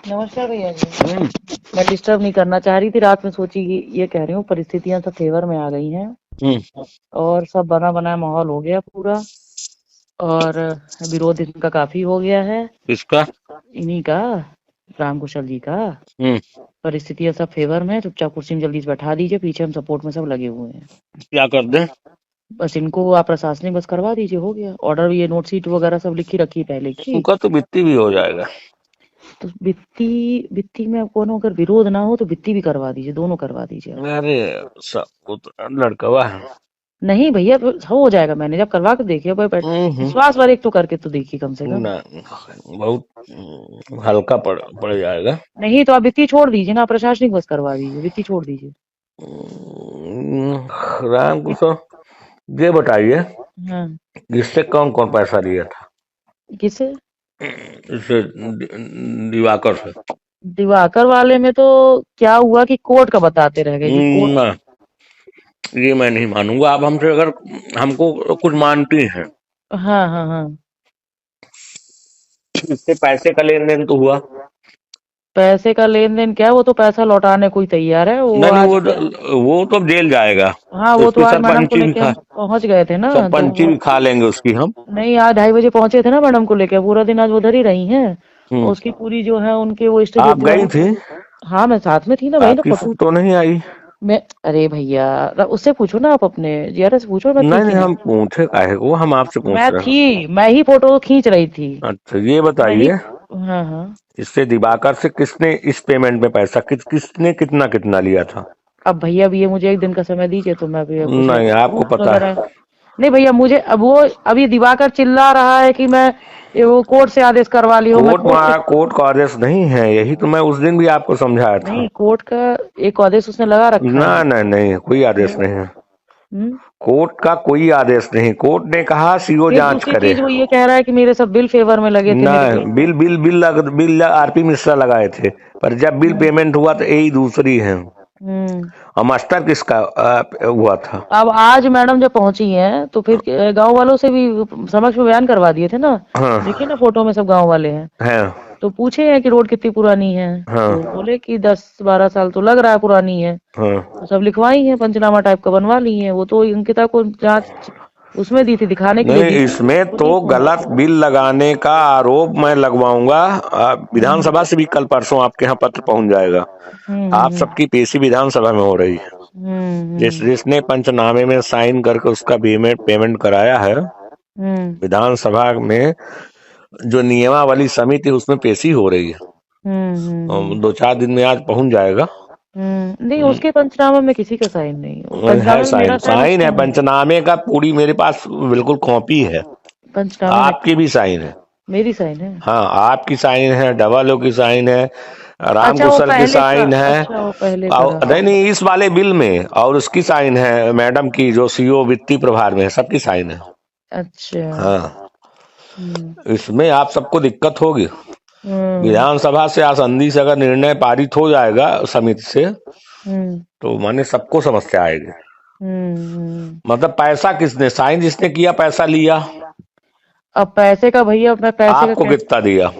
नमस्कार भैया जी। हम्म। मैं डिस्टर्ब नहीं करना चाह रही थी, रात में सोची कि ये कह रही हूँ परिस्थितियां सब फेवर में आ गई हैं हम्म। और सब बना बनाया माहौल हो गया पूरा। और विरोध इनका काफी हो गया है, किसका? इन्हीं का, राम कुशल जी का। हम्म। परिस्थितियां सब फेवर में, चुपचाप कुर्सी में जल्दी से बैठा दीजिए, पीछे हम सपोर्ट में सब लगे हुए हैं। क्या कर दे? बस इनको आप प्रशासनिक बस करवा दीजिए, हो गया ऑर्डर। ये नोट शीट वगैरह सब लिखी रखी है पहले की। उनका तो वित्ती भी हो जाएगा। तो वित्ती वित्ती में आपको ना, अगर विरोध ना हो तो वित्ती भी करवा दीजिए, दोनों करवा दीजिए आप। अरे सब वो तो लड़कवा है। नहीं भैया, हो जाएगा मैनेज, आप करवा के देखिए, भाई बैठ हम्म। विश्वास वाले एक तो करके तो देखिए कम से कम। ना, बहुत हल्का पड़ जाएगा। नहीं तो आप वित्तीय छोड़ दीजिए ना, आप प्रशासनिक बस करवा दीजिए, वित्तीय छोड़ दीजिए। राम कुशल, ये बताइए, हाँ। इससे कौन कौन पैसा लिया था? किसे? इससे दिवाकर से। दिवाकर वाले में तो क्या हुआ कि कोर्ट का बताते रह गए कि कोर्ट। ना, ये मैं नहीं मानूंगा। आप हमसे अगर हमको कुछ मानती हैं, हाँ हाँ हाँ। इससे पैसे का लेन देन तो हुआ? पैसे का लेन देन क्या, वो तो पैसा लौटाने को ही तैयार है वो नहीं नहीं, आज। वो तो जेल जाएगा। हाँ, वो तो उसकी आज मैडम को सरपंची भी लेके खा हम पहुंच गए थे ना, तो सरपंची वो भी खा लेंगे उसकी हम। नहीं, आज 2:30 बजे पहुंचे थे ना मैडम को लेके, पूरा दिन आज वो उधर ही रही हैं। हम्म। और उसकी पूरी जो है उनके वो इष्ट आप देवते गई वाली। थी? हाँ, मैं साथ में थी ना, वही ना आपकी फोटो। फोटो नहीं आई। मैं, अरे भैया, उससे पूछो ना, आप अपने जीआरएस से पूछो मैं थी नहीं कि नहीं, हम नहीं। पूछे काहे को, हम आपसे पूछ मैं रहे थी, मैं ही फोटो खींच रही थी। हैं। अच्छा, ये मैं ही। बताइए, हाँ हाँ। इससे दिवाकर से किसने इस पेमेंट में पैसा किसने कितना कितना लिया था? अब भैया, अब ये मुझे एक दिन का समय दीजिए तो मैं भी कुछ नहीं, आपको प्रूफ पता वगैरह। है। नहीं भैया, मुझे अब वो, अभी दिवाकर चिल्ला रहा है कि मैं ये वो कोर्ट से आदेश करवा ली हूँ, मैं कोर्ट कोर्ट से। में कोर्ट का आदेश नहीं है, यही तो मैं उस दिन भी आपको समझाया था। नहीं, कोर्ट का एक आदेश उसने लगा रखा ना है। नहीं नहीं, कोई आदेश नहीं है। हम्म। कोर्ट का कोई आदेश नहीं। कोर्ट ने कहा सीओ फिर जांच दूसरी करे। चीज वो ये कह रहा है कि मेरे सब बिल फेवर में लगे थे, ना, मेरे bill bill pay. Bill bill RP Mishra लगाए थे, पर जब बिल हम्म पेमेंट हुआ तो यही दूसरी है। हम्म। और मास्टर किसका हुआ था? अब आज मैडम जब पहुंची हैं तो फिर गांव वालों से भी समक्ष में बयान करवा दिए थे ना। देखिए हाँ ना, फोटो में सब गांव वाले हैं। है। तो पूछे हैं कि रोड कितनी पुरानी है, तो हाँ बोले कि 10-12 साल तो लग रहा है पुरानी है। हाँ। तो सब लिखवाई है, पंचनामा टाइप का बनवा ली है, वो तो अंकिता को जांच उसमें दी थी, दिखाने के लिए दी नहीं, थी, इसमें वो तो दी फोन गलत पे। बिल लगाने का आरोप मैं लगवाऊंगा। हम्म विधानसभा से भी कल परसों आपके यहाँ पत्र पहुंच जाएगा। आप हम्म सबकी पेशी विधानसभा में हो रही है। हम्म जिसने पंचनामे में साइन करके उसका पेमेंट पेमेंट कराया है, हम्म विधानसभा में जो नियमावली समिति उसमें पेशी हो रही है। हम्म। 2-4 दिन में आज पहुंच जाएगा। नहीं, हम्म, उसके पंचनामे में किसी का साइन नहीं है, वो है पंचनामे में साइन, मेरा साइन साइन है उसका नहीं। पंचनामे का, पूरी मेरे पास बिल्कुल कॉपी है। पंचनामे में आपकी भी साइन है। मेरी साइन है। हाँ, आपकी साइन है, डबल ओ की साइन है, राम अच्छा, वो कुशल की पहले का। साइन है। अच्छा, वो पहले का और रहा। नहीं नहीं, इस वाले बिल में, और उसकी साइन है मैडम की, जो सीओ वित्तीय प्रभार में है, सबकी साइन है। अच्छा। हाँ, हम्म इसमें आप सबको दिक्कत होगी। हम्म विधानसभा से आसंदी से अगर निर्णय पारित हो जाएगा समिति से, हम्म तो माने सबको समस्या आएगी। हम्म। मतलब पैसा किसने, साइन जिसने किया पैसा लिया? अब पैसे का भैया, मैं पैसे का आपको कैसे। कितना दिया?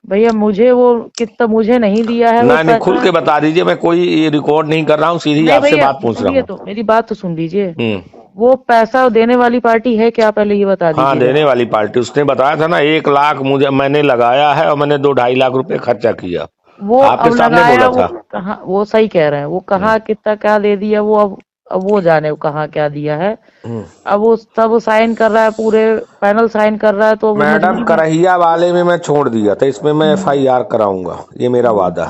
भैया मुझे वो कितना, मुझे नहीं दिया है वो नहीं नहीं, खुल पैसा। के बता दीजिए, मैं कोई रिकॉर्ड नहीं कर रहा हूँ, सीधी नहीं आपसे भैया, बात पूछ रहा सुनिए हूँ। तो, मेरी बात तो सुन लीजिए। हम्म। वो पैसा देने वाली पार्टी है क्या, पहले ये बता हाँ, दीजिएगा। देने वाली पार्टी, उसने बताया था ना, 1 लाख मुझे मैंने लगाया है और मैंने 2-2.5 लाख रुपए खर्चा किया। वो आपके अब सामने लगाया बोला वो था। कहाँ, वो सही कह रहे हैं, वो हम्म। कहाँ कितना क्या दे दिया वो, अब वो जाने वो कहाँ क्या दिया है। हम्म। अब वो सब साइन कर रहा है, पूरे पैनल साइन कर रहा है, तो वो मैडम, मजबूरी में। करहिया वाले में मैं छोड़ दिया था, इसमें मैं हम्म एफआईआर कराऊंगा, ये मेरा हम्म वादा।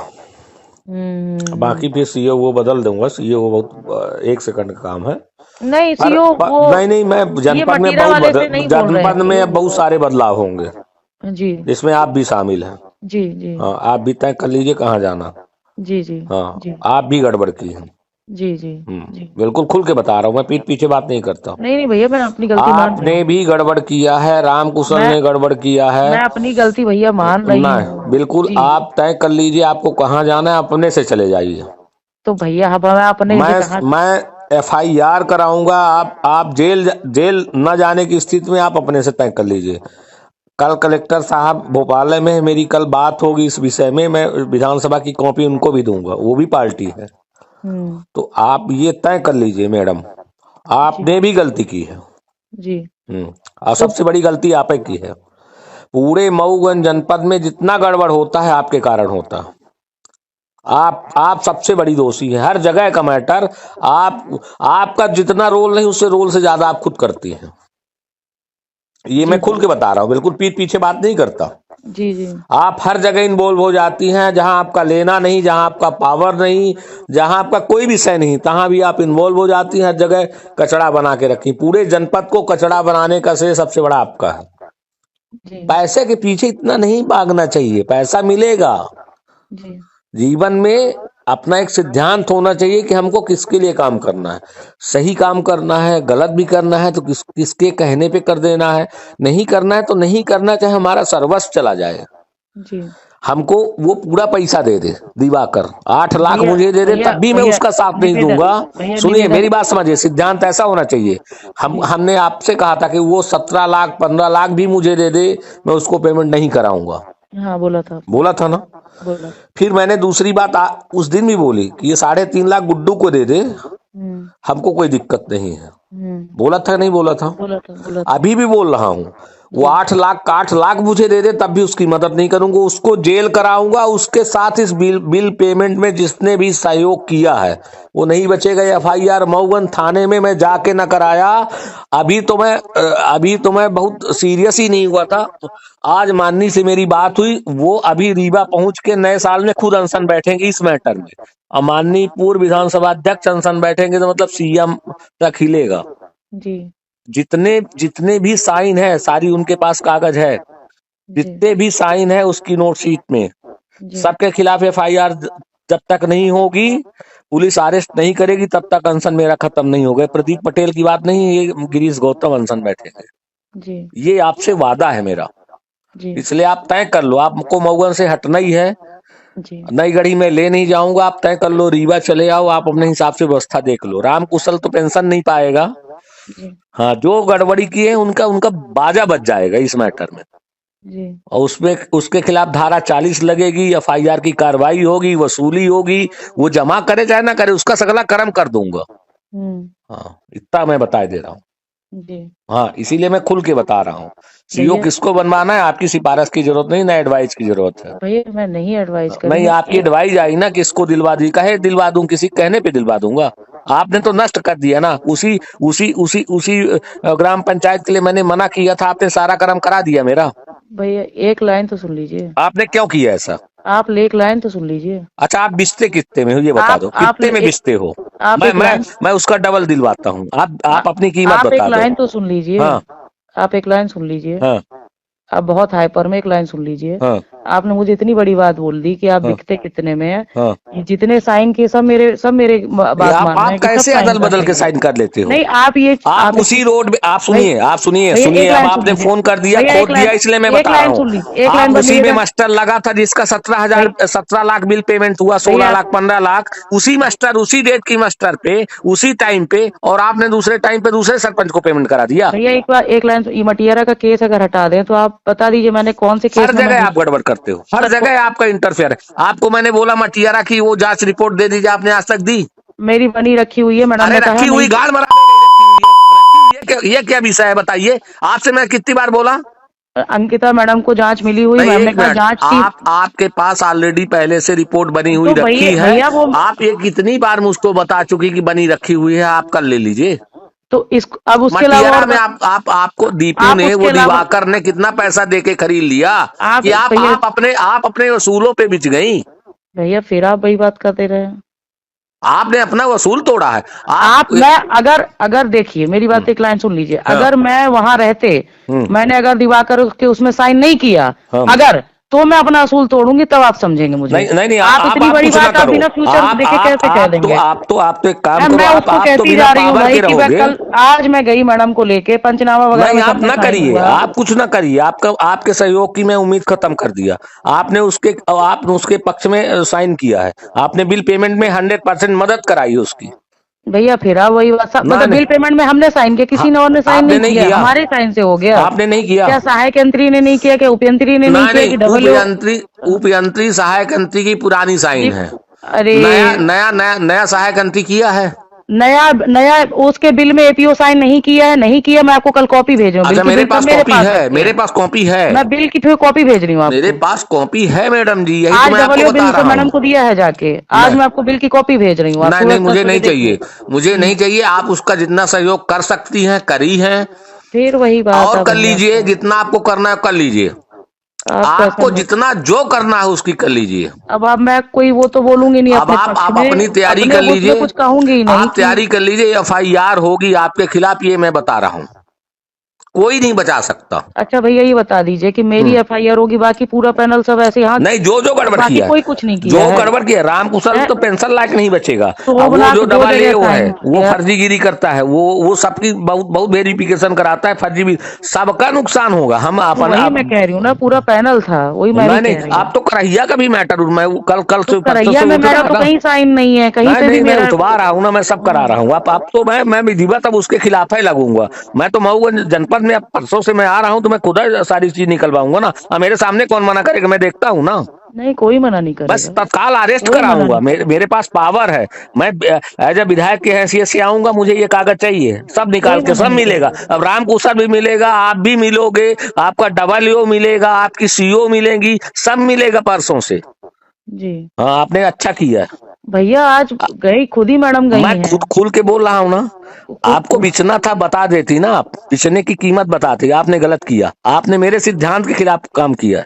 हम्म। बाकी फिर सीओ वो बदल दूंगा, सीओ बहुत 1 सेकंड का काम है। नहीं सीओ वो, नहीं नहीं, मैं ये जनपद में मटीरा बहुत वाले से नहीं बोल रहे हैं जनपद सीओ। में बहुत सारे बदलाव होंगे, जी जिसमें आप भी शामिल हैं। जी जी हाँ, आप भी तय कर लीजिए कहाँ जाना। जी जी हाँ, जी आप भी गड़बड़ की हैं। जी जी जी। बिल्कुल खुल के बता रहा हूँ, मैं पीठ पीछे बात नहीं करता। नहीं नहीं भैया, मैं अपनी गलती मान रही आपने हूँ। भी गड़बड़ किया है, राम कुशल मैं ने गड़बड़ किया है। मैं अपनी गलती भैया मान रही नहीं, हूँ बिल्कुल जी। आप तय कर लीजिए आपको कहाँ जाना है, अपने से चले जाइए। तो भैया, अब मैं अपने से कहाँ। मैं एफआईआर कराऊंगा। आप जेल जेल न जाने की स्थिति में आप अपने से तय कर लीजिए। कल कलेक्टर साहब भोपाल में है, मेरी कल बात होगी इस विषय में, मैं विधानसभा की कॉपी उनको भी दूंगा, वो भी पार्टी है। तो आप ये तय कर लीजिए मैडम, जी आपने भी गलती की है। जी। और तो सबसे बड़ी गलती आप ही की है। पूरे मऊगंज जनपद में जितना गड़बड़ होता है आपके कारण होता है। आप सबसे बड़ी दोषी है हर जगह का मैटर। आपका जितना रोल नहीं, उससे रोल से ज्यादा आप खुद करती हैं। ये जी मैं खुल के बता रहा हूँ, बिल्कुल पीठ पीछे बात नहीं करता। जी जी आप हर जगह इन्वॉल्व हो जाती हैं, जहां आपका लेना नहीं, जहां आपका पावर नहीं, जहां आपका कोई विषय नहीं, तहां भी आप इन्वॉल्व हो जाती हैं। हर जगह कचड़ा बना के रखी, पूरे जनपद को कचड़ा बनाने का श्रेय सबसे बड़ा आपका है। जी पैसे के पीछे इतना नहीं भागना चाहिए, पैसा मिलेगा। जी जीवन में अपना एक सिद्धांत होना चाहिए कि हमको किसके लिए काम करना है। सही काम करना है, गलत भी करना है तो किसके कहने पे कर देना है, नहीं करना है तो नहीं करना, चाहे हमारा सर्वस्व चला जाए। जी। हमको वो पूरा पैसा दे दे दिवाकर, 8 लाख भैया मुझे दे दे, भैया तब भी मैं भैया उसका साथ नहीं निवेदन, दूंगा। भैया सुनिए निवेदन। मेरी बात समझिए, सिद्धांत ऐसा होना चाहिए। जी हमने आपसे कहा था कि वो 17 लाख 15 लाख भी मुझे दे दे, मैं उसको पेमेंट नहीं कराऊंगा, हाँ, बोला था आपने, बोला था ना। बोला। फिर मैंने दूसरी बात उस दिन भी बोली कि ये 3.5 लाख गुड्डू को दे दे, हमको कोई दिक्कत नहीं है, बोला था नहीं बोला था। बोला था, बोला था। अभी भी बोल रहा हूँ, वो जी 8 लाख का 8 लाख मुझे दे दे, तब भी उसकी मदद नहीं करूंगा, उसको जेल कराऊंगा। उसके साथ इस बिल पेमेंट में जिसने भी सहयोग किया है वो नहीं बचेगा। FIR मऊगंज थाने में मैं जाके न कराया। अभी तो मैं बहुत सीरियस ही नहीं हुआ था। आज माननी से मेरी बात हुई, वो अभी रीवा पहुंच के नए साल में खुद अनशन बैठेंगे इस मैटर में। और माननीय पूर्व विधानसभा अध्यक्ष अनशन बैठेंगे तो मतलब CM तक हिलेगा। जी जितने जितने भी साइन है सारी उनके पास कागज है, जी जितने भी साइन है उसकी नोट शीट में, जी सबके खिलाफ FIR जब तक नहीं होगी, पुलिस अरेस्ट नहीं करेगी, तब तक अनशन मेरा खत्म नहीं होगा। प्रदीप पटेल की बात नहीं, ये गिरीश गौतम अनशन बैठेंगे, जी ये आपसे वादा है मेरा। जी इसलिए आप तय कर लो, आपको मऊगंज से हटना ही है। जी नई गढ़ी में ले नहीं जाऊंगा, आप तय कर लो, रीवा चले आओ, आप अपने हिसाब से व्यवस्था देख लो। राम कुशल तो पेंशन नहीं पाएगा। जी हाँ, जो गड़बड़ी की है उनका उनका बाजा बच जाएगा इस मैटर में। जी और उसमें उसके खिलाफ धारा 40 लगेगी, FIR की कार्रवाई होगी, वसूली होगी। वो जमा करे चाहे ना करे, उसका सगला कर्म कर दूंगा। हाँ, इतना मैं बता दे रहा हूँ। जी। हाँ, इसीलिए मैं खुल के बता रहा हूँ। CO भैया किसको बनवाना है, आपकी सिफारिश की जरूरत नहीं, ना एडवाइस की जरूरत है। भैया मैं नहीं एडवाइस नहीं, करूंगा। आपकी एडवाइस आई ना, किसको दिलवा दी, कहे दिलवा दूं, किसी कहने पे दिलवा दूंगा। आपने तो नष्ट कर दिया ना। उसी उसी उसी उसी ग्राम पंचायत के लिए मैंने मना किया था, आपने सारा कर्म करा दिया मेरा। भैया एक लाइन तो सुन लीजिए, आपने क्यों किया ऐसा? आप एक लाइन तो सुन लीजिए। अच्छा, आप बिस्ते कितने में हो ये बता दो, आप कितने में बिस्ते हो? आप मैं एक मैं लाइन मैं उसका डबल दिलवाता हूँ। आप अपनी कीमत आप एक बता दो। लाइन तो सुन लीजिए। हाँ आप एक लाइन सुन लीजिए। हाँ आप बहुत हाइपर में, एक लाइन सुन लीजिए। हाँ आपने मुझे इतनी बड़ी बात बोल दी कि आप हाँ बिकते कितने में है। हाँ। ये जितने साइन के सब मेरे बात आप मान रहे आप हैं कि सब कैसे साइन अदल कर बदल के देंगे। साइन कर लेते हो? नहीं, आप उसी रोड में, आप भाई सुनिए, आप सुनिए भैया सुनिए, एक अब लाइन सुन आपने लीजिए। फोन कर दिया, भैया खोद दिया, इसलिए मैं एक बता रहा लाइन हूँ। सुन लीजिए, एक आप लाइन उसी में निवेदन। मास्टर लगा था जिसका 17 लाख बिल पेमेंट हुआ, 16 भैया लाख 15 लाख, उसी मास्टर, उसी डेट की मास्टर पे, उसी टाइम पे, और आपने दूसरे टाइम पे दूसरे सरपंच को पेमेंट करा दिया। भैया एक बार एक लाइन, ये मटियारा का केस अगर हटा दें तो आप बता दीजिए मैंने कौन से हर केस में मैं जगह घुस। आप गड़बड़ करते हो, हर सर जगह आपका इंटरफेयर है। आपको मैंने बोला मटियारा की वो जांच रिपोर्ट दे दीजिए, आपने आज तक दी? मेरी बनी रखी हुई है, मैडम अरे ने कहा रखी हुई नहीं। गाड़ मरा रखी हुई है, ये क्या विषय है बताइए? आपसे मैं कितनी बार बोला? अंकिता मैडम को जांच मिली हुई, नहीं, मैम ने एक कहा मिनट, जांच की। आपके पास ऑलरेडी पहले से रिपोर्ट बनी हुई तो रखी भैया है। भैया वो आप ये कितनी बार मुझको बता चुकी कि बनी रखी हुई है, आप कल ले लीजिए। तो इस अब उसके अलावा मटियारा और में आपको दीपू आप ने, उसके वो अलावा दिवाकर ने कितना पैसा देके खरीद लिया आप कि भैया आप अपने वसूलों पे बिच गई। भैया फिर आप वही बात करते रहे। आपने अपना वसूल तोड़ा है। मैं अगर देखिए मेरी बात, एक लाइन सुन लीजिए। हाँ, अगर मैं वहां रहते, मैंने अगर दिवाकर के उसमें साइन नहीं किया, हाँ, अगर तो मैं अपना असूल तोड़ूंगी, तब आप समझेंगे मुझे। नहीं नहीं नहीं, आप इतनी आप बड़ी कुछ ना बात आप करो। बिना फ्यूचर देखे कैसे कह देंगे। आप तो एक काम मैम करो, मैं उसको आप तो कहती बिना जा रही हूँ पावर भाई के कि मैं रहोगे। कल आज मैं गई मैडम को लेके पंचनामा वगैरह नहीं, में, सब आप में ना साइन करिए, हुआ। आप कुछ ना करिए, आपके सहयोग की मैं उम्मीद खत्म कर दिया। आपने उसके पक्ष में साइन किया है, आपने बिल पेमेंट में 100% मदद कराई उसकी। भैया फिर आप वही बात ना मतलब नहीं, बिल पेमेंट में हमने साइन किया, किसी हाँ, ने और ने साइन आपने नहीं नहीं किया, किया, हमारे साइन से हो गया। आपने नहीं किया। क्या सहायक यंत्री ने नहीं किया, क्या उपयंत्री ने नहीं ना किया, नहीं, कि डबल उपयंत्री सहायक यंत्री की पुरानी जी। साइन है। अरे नया सहायक यंत्री किया है। नया नया उसके बिल में एपीओ साइन नहीं किया है, नहीं किया। मैं आपको कल कॉपी भेज रही हूँ, बिल अच्छा, की मेरे बिल सब पास मेरे कॉपी पास है, रखे मेरे हैं। पास कॉपी है, मैं बिल की कॉपी भेज रही हूँ मेरे आपको। पास कॉपी है मैडम जी, यही तो आज मैं आपको डबल बता बिल सब रहा मैडम हूँ। को दिया है जाके, आज मैं मैं आपको बिल की कॉपी भेज रही हूँ, आप नहीं नहीं, सुबह मुझे 10 बजे नहीं देखिए। चाहिए, मुझे नहीं चाहिए। आप उसका जितना सहयोग कर सकती हैं करी हैं, फिर वही बात और है कर भैया, लीजिए, क्या जितना आपको करना है कर लीजिए। आप कैसा आपको मत। जितना जो करना है उसकी कर लीजिए। अब आप मैं कोई वो तो बोलूंगी नहीं अब अपने पक्ष आप में, अपनी तैयारी अपने कर उसमें लीजिए, कुछ कहूंगी ही नहीं आप कि। तैयारी कर लीजिए, एफआईआर होगी आपके खिलाफ, ये मैं बता रहा हूँ, कोई नहीं बचा सकता। अच्छा भैया ये बता दीजिए कि मेरी हम्म। एफआईआर होगी, बाकी पूरा पैनल सब ऐसे हाथ, नहीं, जो जो गड़बड़ बाकी किया है, कोई कुछ नहीं किया जो है। गड़बड़ किया, राम कुशल हैं? तो पेंशन लायक नहीं बचेगा। अब वो शोभनाथ जो 2 डबल जगह एओ है, साइन वो किया। फर्जीगिरी करता है, वो सबकी बहुत बहुत वेरिफिकेशन कराता है, फर्जी भी, सबका नुकसान होगा। हम तो अपन वही आप मैं कह रही हूँ ना, पूरा पैनल था, वही मैं भी नहीं नहीं, कह रही हूँ। आप तो करहिया का भी मैटर, मैं कल कल तो से परसों करैया से में उठ मेरा रहा तो था। कहीं साइन नहीं है, कहीं नहीं पे भी नहीं, मैं मेरा। उठवा रहा हूँ ना, मैं सब करा रहा हूँ। आप तो मैं विधिवत अब उसके खिलाफ ही लगूंगा। मैं तो मऊगंज जनपद में अब परसों से मैं आ रहा हूँ, तो मैं खुद ही सारी चीज निकलवाऊंगा ना। अब मेरे सामने कौन मना करेगा, मैं देखता हूँ ना। नहीं कोई मना नहीं बस करेगा, तत्काल अरेस्ट कोई मना कराऊंगा, नहीं करेगा, मेरे पास पावर है। मैं एज ए विधायक की हैसियत से आऊंगा, मुझे ये कागज चाहिए, सब निकाल कोई के मना सब नहीं मिलेगा। करेगा। अब राम कुशल भी मिलेगा, आप भी मिलोगे, आपका डबल ओ मिलेगा, आपकी सीओ मिलेंगी, सब मिलेगा परसों से। जी हाँ, आपने अच्छा किया। भैया, आज गई खुद ही मैडम गई मैं हैं। खुद खुल के बोल रहा हूँ ना। खुद आपको बिचना था, बता देती ना, आप बिचने की कीमत बताती। आपने गलत किया, आपने मेरे सिद्धांत के खिलाफ काम किया।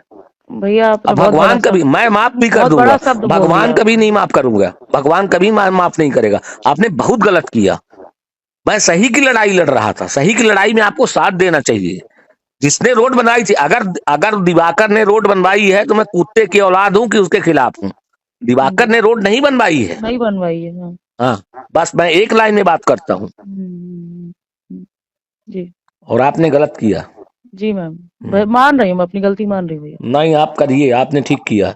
भैया आपने अब बहुत बड़ा भगवान कभी, शब्द, मैं माफ भी कर बहुत बड़ा दूंगा, शब्द बोल भगवान दिया कभी आपने। नहीं माफ करूंगा, भगवान कभी माफ नहीं करेगा। आपने बहुत गलत किया। मैं सही की लड़ाई लड़ रहा था, सही की लड़ाई में आपको साथ देना चाहिए। जिसने रोड बनवाई थी, अगर अगर दिवाकर ने रोड बनवाई है, तो मैं कुत्ते की औलाद हूं कि उसके खिलाफ हूं। दिवाकर ने रोड नहीं बनवाई है। नहीं बनवाई है, हाँ। हाँ, बस मैं एक लाइन में बात करता हूँ, हम्म, जी। और आपने गलत किया। जी मैम, हम्म। मान रही हूँ, मैं अपनी गलती मान रही हूँ भैया। नहीं, आप करिए, आपने ठीक किया।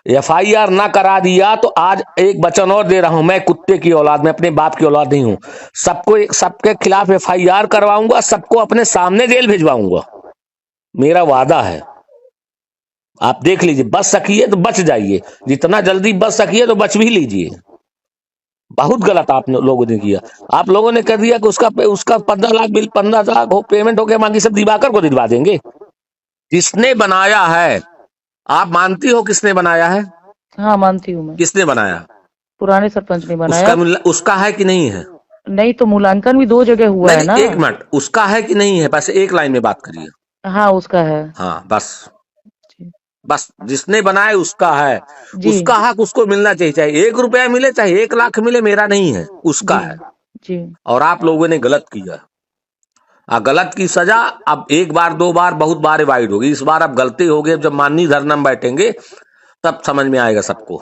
एफआईआर ना करा दिया तो आज एक वचन और दे रहा हूं, मैं कुत्ते की औलाद, मैं अपने बाप की औलाद नहीं हूं। सबके खिलाफ एफआईआर करवाऊंगा, सबको अपने सामने जेल भिजवाऊंगा, मेरा वादा है। आप देख लीजिए, बच सकिए तो बच जाइए, जितना जल्दी बच सकिए तो बच भी लीजिए। बहुत गलत आप लोगों ने किया। आप लोगों ने कर दिया कि उसका उसका 15 लाख बिल, 15 लाख हो पेमेंट हो गया, बाकी सब दिवाकर को दिलवा देंगे। जिसने बनाया है, आप मानती हो किसने बनाया है? हाँ मानती हूँ मैं, किसने बनाया? पुराने सरपंच ने बनाया। उसका है कि नहीं है? नहीं तो मूल्यांकन भी 2 जगह हुआ नहीं है ना। नहीं, एक मिनट, उसका है कि नहीं है, बस एक लाइन में बात करिए। हाँ उसका है। हाँ, बस जी, बस जिसने बनाया उसका है। जी, उसका हक उसको मिलना चाहिए, चाहे 1 रुपया मिले, चाहे 1 लाख मिले, मेरा नहीं है, उसका जी, है। जी। और आप लोगों ने गलत किया। गलत की सजा अब एक बार, 2 बार, बहुत बार अवॉइड होगी। इस बार अब गलती होगी, जब माननी धरना में बैठेंगे तब समझ में आएगा सबको।